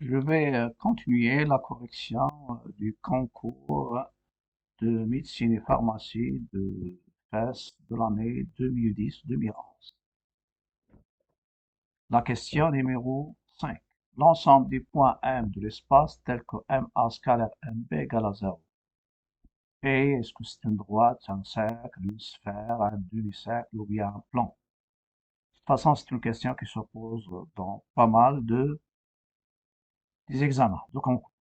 Je vais continuer la correction du concours de médecine et pharmacie de FES de l'année 2010-2011. La question numéro 5. L'ensemble des points M de l'espace tel que MA scalaire MB égale à 0. Et est-ce que c'est une droite, un cercle, une sphère, un demi-cercle ou bien un plan? De toute façon, c'est une question qui se pose dans pas mal des examens de concours.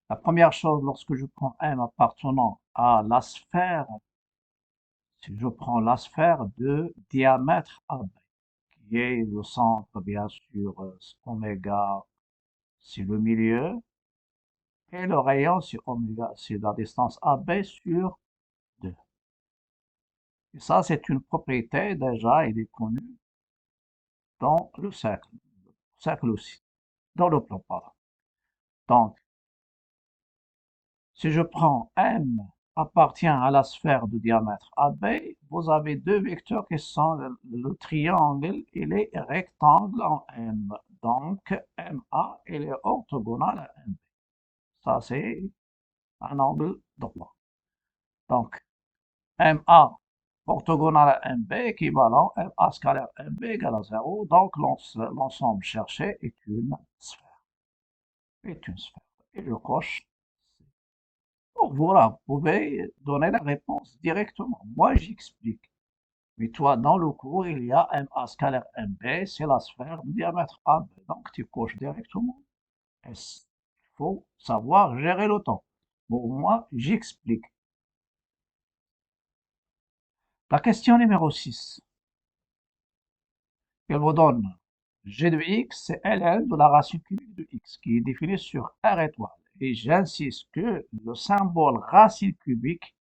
La première chose, lorsque je prends M appartenant à la sphère, si je prends la sphère de diamètre AB, qui est le centre, bien sûr, oméga, c'est le milieu, et le rayon, c'est oméga, c'est la distance AB sur 2. Et ça, c'est une propriété, déjà, il est connu dans le cercle aussi, dans le plan, pardon. Donc, si je prends M appartient à la sphère de diamètre AB, vous avez deux vecteurs qui sont le triangle et les rectangles en M. Donc, MA est orthogonal à MB. Ça, c'est un angle droit. Donc, MA orthogonal à MB équivalent MA scalaire MB égale à 0. Donc, l'ensemble cherché est une sphère. Et je coche. Donc voilà, vous pouvez donner la réponse directement. Moi, j'explique. Mais toi, dans le cours, il y a MA scalaire MB, c'est la sphère de diamètre AB. Donc, tu coches directement S. Il faut savoir gérer le temps. Pour moi, j'explique. La question numéro 6. Elle vous donne g de x, c'est ln de la racine cubique de x, qui est définie sur R étoile. Et j'insiste que le symbole racine cubique,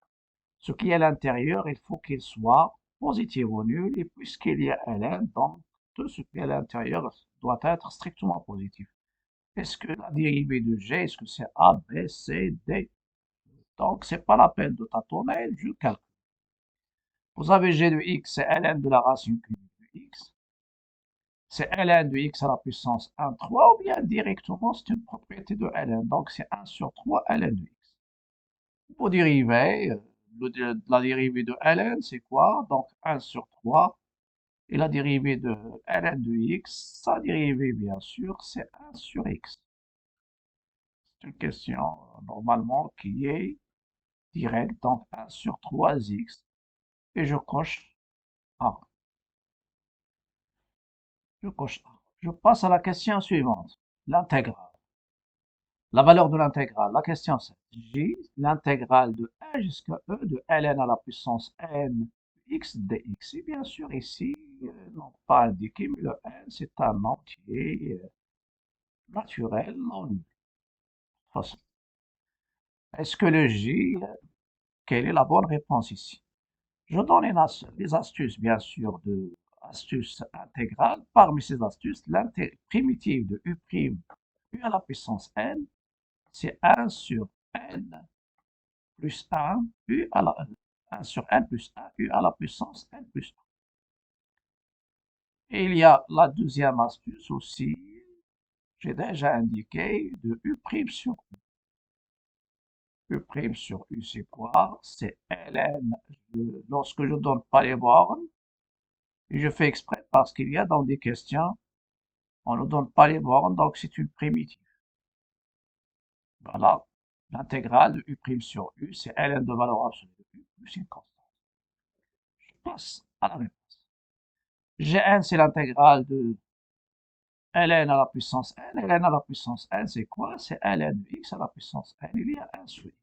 ce qui est à l'intérieur, il faut qu'il soit positif ou nul, et puisqu'il y a ln, donc tout ce qui est à l'intérieur doit être strictement positif. Est-ce que la dérivée de g, est-ce que c'est a, b, c, d? Donc, c'est pas la peine de tâtonner, je calcule. Vous avez g de x, c'est ln de la racine cubique de x. C'est ln de x à la puissance 1, 3, ou bien directement, c'est une propriété de ln. Donc, c'est 1 sur 3 ln de x. Pour dériver, la dérivée de ln, c'est quoi? Donc, 1 sur 3. Et la dérivée de ln de x, sa dérivée, bien sûr, c'est 1 sur x. C'est une question, normalement, qui est directe. Donc, 1 sur 3x. Et je coche A. Je coche A. Je passe à la question suivante. L'intégrale. La valeur de l'intégrale. La question c'est J, l'intégrale de 1 jusqu'à E de ln à la puissance n x dx. Et bien sûr, ici, non pas indiqué, mais le n, c'est un entier naturel non nul. Façon. Est-ce que le J, quelle est la bonne réponse ici? Je donne des astuces, bien sûr, de astuces intégrales. Parmi ces astuces, primitive de U', U à la puissance n, c'est 1 sur n plus 1, U à la 1 sur n plus 1, U à la puissance n plus 1. Et il y a la deuxième astuce aussi, j'ai déjà indiqué, de U' sur U. U' sur U, c'est quoi? C'est ln, lorsque je ne donne pas les bornes, et je fais exprès parce qu'il y a dans des questions, on ne donne pas les bornes, donc c'est une primitive. Voilà, l'intégrale de U' sur U, c'est ln de valeur absolue de U plus une constante. Je passe à la réponse. Gn, c'est l'intégrale de ln à la puissance n. Ln à la puissance n, c'est quoi? C'est ln de x à la puissance n. Il y a 1 sur x.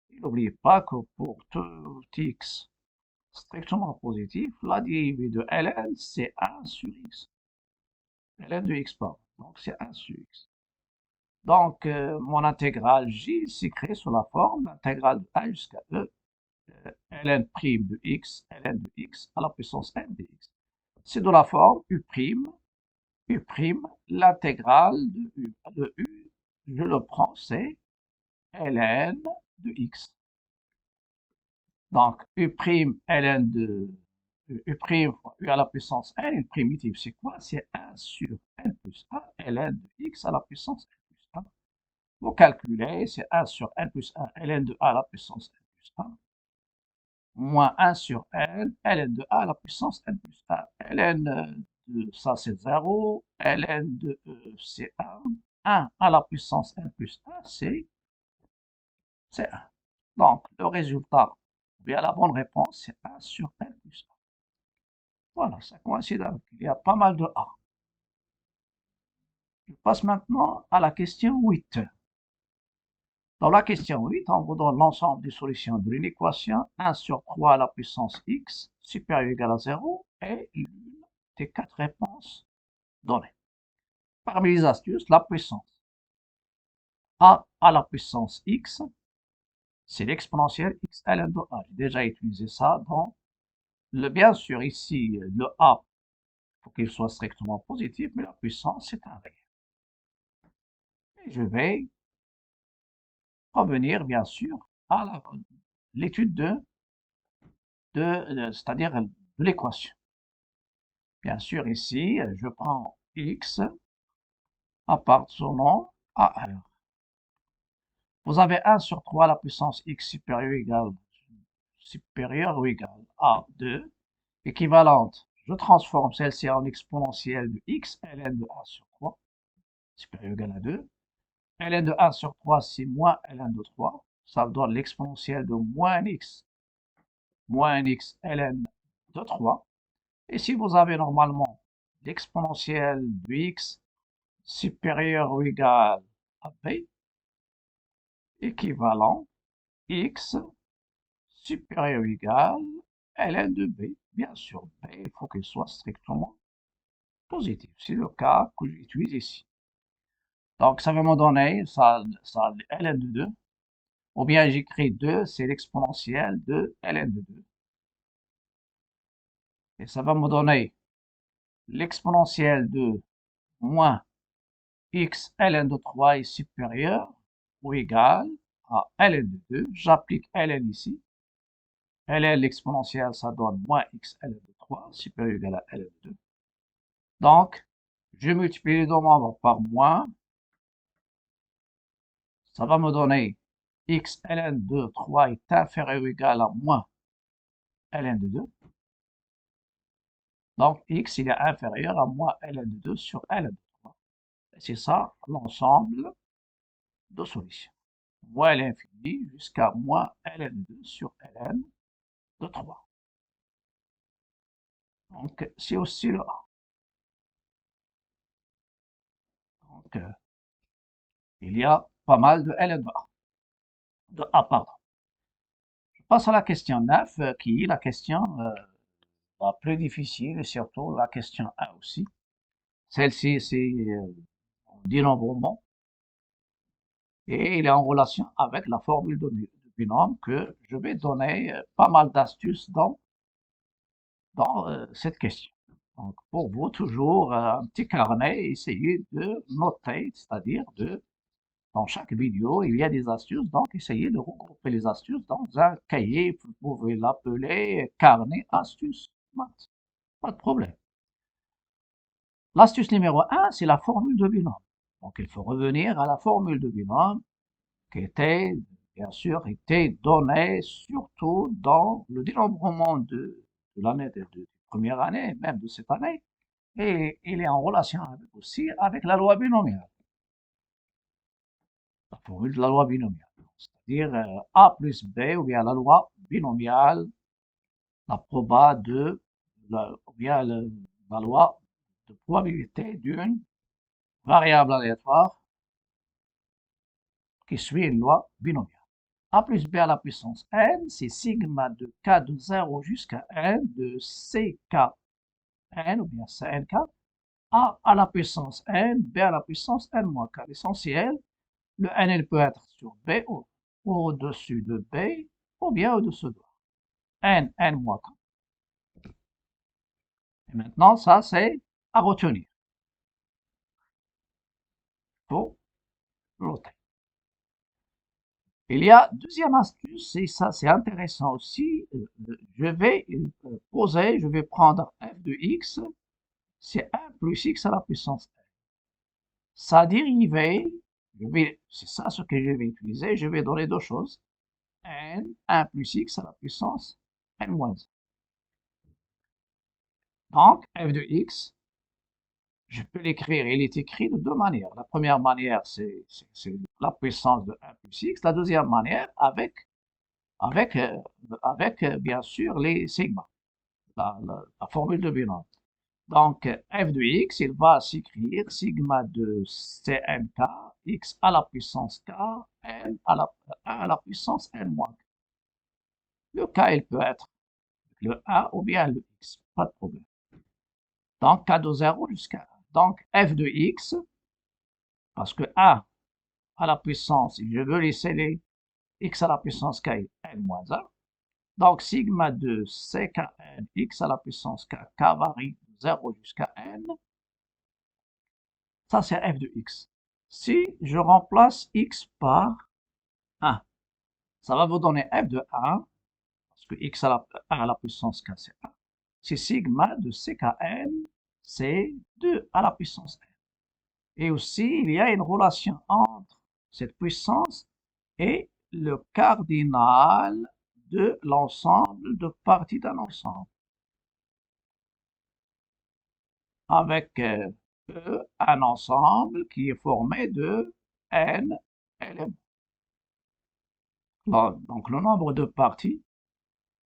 Et n'oubliez pas que pour tout x strictement positif, la dérivée de ln, c'est 1 sur x. Ln de x, pardon. Donc, c'est 1 sur x. Donc, mon intégrale j s'écrit sous la forme l'intégrale de 1 jusqu'à e ln' de x, ln de x à la puissance n de x. C'est de la forme u', l'intégrale de u, je le prends, c'est ln de x. Donc, u', ln de u', u à la puissance n, une primitive, c'est quoi? C'est 1 sur n plus 1, ln de x à la puissance n plus 1. Vous calculez, c'est 1 sur n plus 1 ln de a à la puissance n plus 1, moins 1 sur n ln de a à la puissance n plus 1. ln de ça, c'est 0, ln de e, c'est 1. 1 à la puissance n plus 1, c'est 1. Donc, le résultat, ou bien la bonne réponse, c'est 1 sur n plus 1. Voilà, ça coïncide avec. Il y a pas mal de a. Je passe maintenant à la question 8. Dans la question 8, on vous donne l'ensemble des solutions de l'équation 1 sur 3 à la puissance x supérieur ou égal à 0 et l'une des 4 réponses données. Parmi les astuces, la puissance a à la puissance x, c'est l'exponentielle x ln de a. J'ai déjà utilisé ça dans bien sûr, ici, le a, il faut qu'il soit strictement positif, mais la puissance, c'est un réel. Et je vais revenir, bien sûr, à l'étude c'est-à-dire de l'équation. Bien sûr, ici, je prends x appartenant à R. Vous avez 1 sur 3 à la puissance x supérieure ou égale à 2, équivalente. Je transforme celle-ci en exponentielle de x, ln de 1 sur 3, supérieur ou égal à 2. ln de 1 sur 3, c'est moins ln de 3. Ça donne l'exponentielle de moins x ln de 3. Et si vous avez normalement l'exponentielle de x supérieur ou égal à b, équivalent x supérieur ou égal à ln de b. Bien sûr, b, il faut qu'il soit strictement positif. C'est le cas que j'utilise ici. Donc, ça va me donner ça ln de 2. Ou bien j'écris 2, c'est l'exponentielle de ln de 2. Et ça va me donner l'exponentielle de moins x ln de 3 est supérieur ou égal à ln de 2. J'applique ln ici. ln l'exponentielle, ça donne moins x ln de 3 supérieur ou égal à ln de 2. Donc, je multiplie les deux membres par moins. Ça va me donner x ln de 3 est inférieur ou égal à moins ln de 2. Donc, x il est inférieur à moins ln de 2 sur ln de 3. C'est ça l'ensemble de solutions. Moins l'infini jusqu'à moins ln de 2 sur ln de 3. Donc, c'est aussi là. Donc, il y a pas mal de ln de a. Pardon. Je passe à la question 9, qui est la question la plus difficile, et surtout la question 1 aussi. Celle-ci, c'est dénombrement. Et il est en relation avec la formule de binôme que je vais donner pas mal d'astuces dans cette question. Donc, pour vous, toujours un petit carnet, essayez de noter, c'est-à-dire dans chaque vidéo, il y a des astuces, donc essayez de regrouper les astuces dans un cahier, vous pouvez l'appeler carnet astuces maths, pas de problème. L'astuce numéro 1, c'est la formule de binôme. Donc, il faut revenir à la formule de binôme qui était, bien sûr, était donnée surtout dans le dénombrement de l'année de première année, même de cette année, et il est en relation aussi avec la loi binomiale. La formule de la loi binomiale, c'est-à-dire A plus B, ou bien la loi binomiale, la proba de, ou bien la loi de probabilité d'une variable aléatoire qui suit une loi binomiale. A plus B à la puissance n, c'est sigma de k de 0 jusqu'à n de ck n, ou bien cnk, A à la puissance n, B à la puissance n moins k. L'essentiel, le n il peut être sur B ou au-dessus de B, ou bien au-dessus de A. n moins k. Et maintenant, ça, c'est à retenir. Pour l'autre. Il y a deuxième astuce, et ça c'est intéressant aussi, je vais je vais prendre f de x, c'est 1 plus x à la puissance n. sa dérivée, c'est ça ce que je vais utiliser, je vais donner deux choses, n, 1 plus x à la puissance n moins 1. Donc, f de x, je peux l'écrire, il est écrit de deux manières. La première manière, c'est la puissance de 1 plus x. La deuxième manière, avec bien sûr, les sigma, la formule de Binet. Donc, f de x, il va s'écrire sigma de cnk, x à la puissance k, n à la puissance n moins. Le k, il peut être le 1 ou bien le x, pas de problème. Donc, k de 0 jusqu'à 1. Donc, f de x, parce que 1 à la puissance, je veux les sceller, x à la puissance k est n moins 1. Donc, sigma de ckn, x à la puissance k, k varie de 0 jusqu'à n. Ça, c'est f de x. Si je remplace x par 1, ça va vous donner f de 1, parce que x à la, 1 à la puissance k, c'est 1. C'est sigma de ckn, c'est 2 à la puissance n. Et aussi, il y a une relation entre cette puissance et le cardinal de l'ensemble de parties d'un ensemble. Avec un ensemble qui est formé de n éléments. Donc, le nombre de parties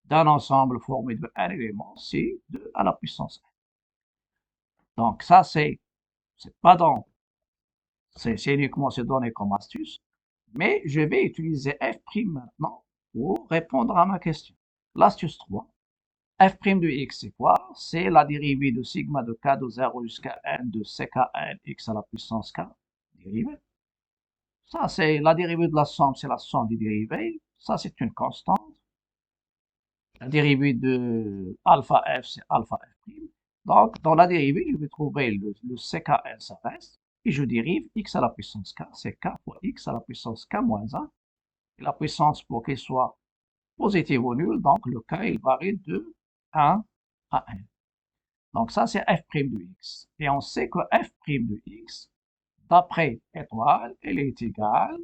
d'un ensemble formé de n éléments, c'est 2 à la puissance n. Donc, ça, c'est pas dans, c'est uniquement se donner comme astuce, mais je vais utiliser f' maintenant pour répondre à ma question. L'astuce 3, f' de x, c'est quoi? C'est la dérivée de sigma de k de 0 jusqu'à n de ckn x à la puissance k, dérivée. Ça, c'est la dérivée de la somme, c'est la somme des dérivées. Ça, c'est une constante. La dérivée de alpha f, c'est alpha f'. Donc, dans la dérivée, je vais trouver le ckn, ça reste, et je dérive x à la puissance k, c'est k fois x à la puissance k moins 1. Et la puissance, pour qu'elle soit positive ou nulle, donc le k, il varie de 1 à n. Donc, ça, c'est f' de x. Et on sait que f' de x, d'après étoile, elle est égale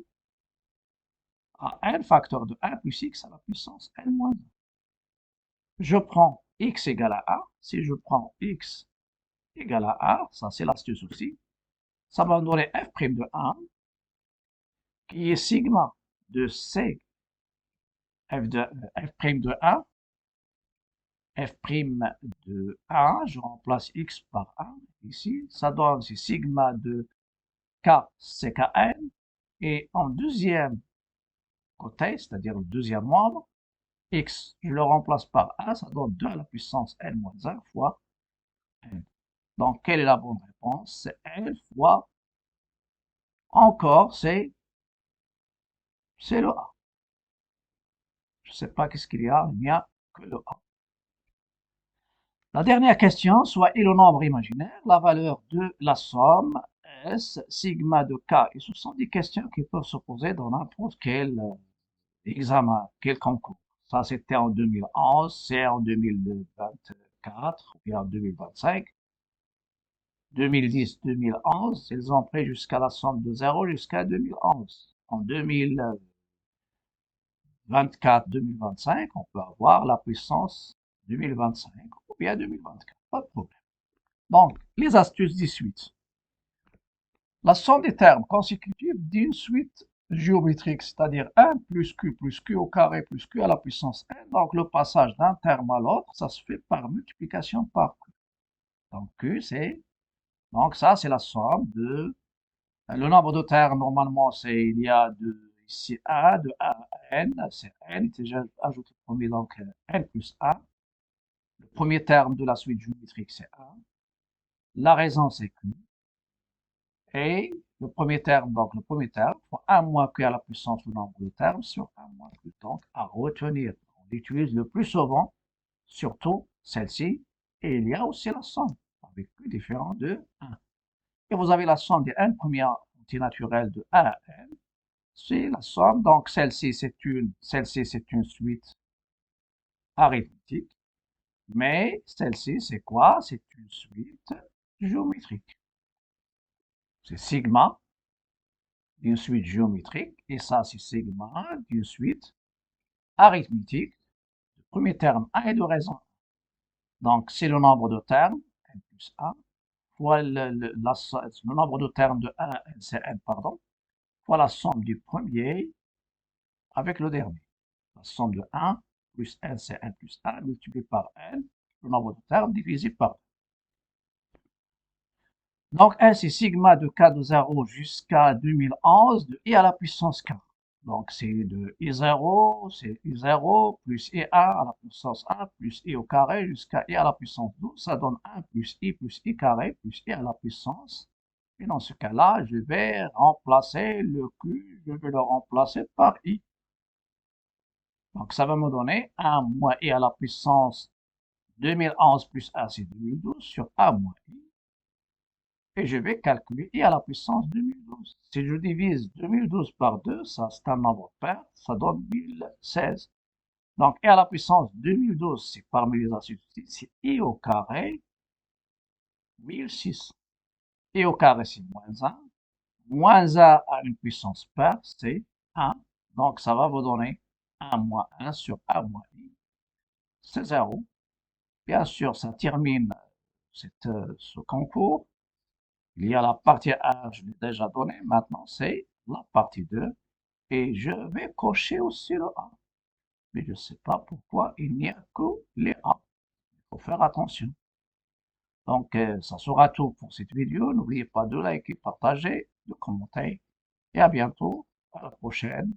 à n facteur de 1 plus x à la puissance n moins 1. Je prends x égale à 1. Si je prends x égale à 1, ça c'est l'astuce aussi, ça va me donner f' de 1, qui est sigma de c, f' de 1, f' de 1, je remplace x par 1 ici, ça donne c'est sigma de k, ckn, et en deuxième côté, c'est-à-dire le deuxième membre, x, je le remplace par 1, ça donne 2 à la puissance n-1 fois n. Donc, quelle est la bonne réponse? C'est n fois, encore, c'est le a. Je ne sais pas qu'est-ce qu'il y a, il n'y a que le a. La dernière question, soit est le nombre imaginaire, la valeur de la somme S, sigma de k. Et ce sont des questions qui peuvent se poser dans n'importe quel examen, quel concours. Ça, c'était en 2011, c'est en 2024, ou bien en 2025. 2010-2011, ils ont pris jusqu'à la somme de 0 jusqu'à 2011. En 2024-2025, on peut avoir la puissance 2025 ou bien 2024, pas de problème. Donc, les astuces 18. La somme des termes consécutifs d'une suite géométrique, c'est-à-dire 1 plus q au carré plus q à la puissance n. Donc, le passage d'un terme à l'autre, ça se fait par multiplication par q. Donc, q, c'est... Donc, ça, c'est la somme de... Le nombre de termes, normalement, c'est... Il y a ici 1, de 1 à n, c'est n. J'ai ajouté le premier, donc n plus 1. Le premier terme de la suite géométrique, c'est 1. La raison, c'est q. Et le premier terme, donc le premier terme, fois 1 moins q à la puissance du nombre de termes sur 1 moins q. Donc, à retenir. On l'utilise le plus souvent, surtout celle-ci. Et il y a aussi la somme, avec q différent de 1. Et vous avez la somme des n premières antinaturelles de 1 à n. C'est la somme. Donc, celle-ci, c'est une suite arithmétique. Mais celle-ci, c'est quoi? C'est une suite géométrique. c'est sigma d'une suite géométrique, et ça, c'est sigma d'une suite arithmétique. Le premier terme, 1 et de raison. Donc, c'est le nombre de termes, n plus 1, fois le nombre de termes de 1, c'est n, pardon, fois la somme du premier avec le dernier. La somme de 1 plus n, c'est n plus 1, multiplié par n, le nombre de termes divisé par 2. Donc, n, c'est sigma de k de 0 jusqu'à 2011 de i à la puissance k. Donc, c'est de i0, c'est i0 plus i1 à la puissance 1 plus i au carré jusqu'à i à la puissance 12. Ça donne 1 plus i carré plus i à la puissance. Et dans ce cas-là, je vais remplacer le q, je vais le remplacer par i. Donc, ça va me donner 1 moins i à la puissance 2011 plus 1, c'est 2012 sur 1 moins i. Et je vais calculer i à la puissance 2012. Si je divise 2012 par 2, ça c'est un nombre pair, ça donne 1016. Donc i à la puissance 2012, c'est parmi les associés, c'est i au carré 1006. I au carré, c'est moins 1. Moins 1 à une puissance paire, c'est 1. Donc ça va vous donner 1 moins 1 sur 1 moins i. C'est 0. Bien sûr, ça termine ce concours. Il y a la partie 1, je l'ai déjà donné. Maintenant, c'est la partie 2. Et je vais cocher aussi le A. Mais je ne sais pas pourquoi il n'y a que les A. Il faut faire attention. Donc, ça sera tout pour cette vidéo. N'oubliez pas de liker, partager, de commenter. Et à bientôt. À la prochaine.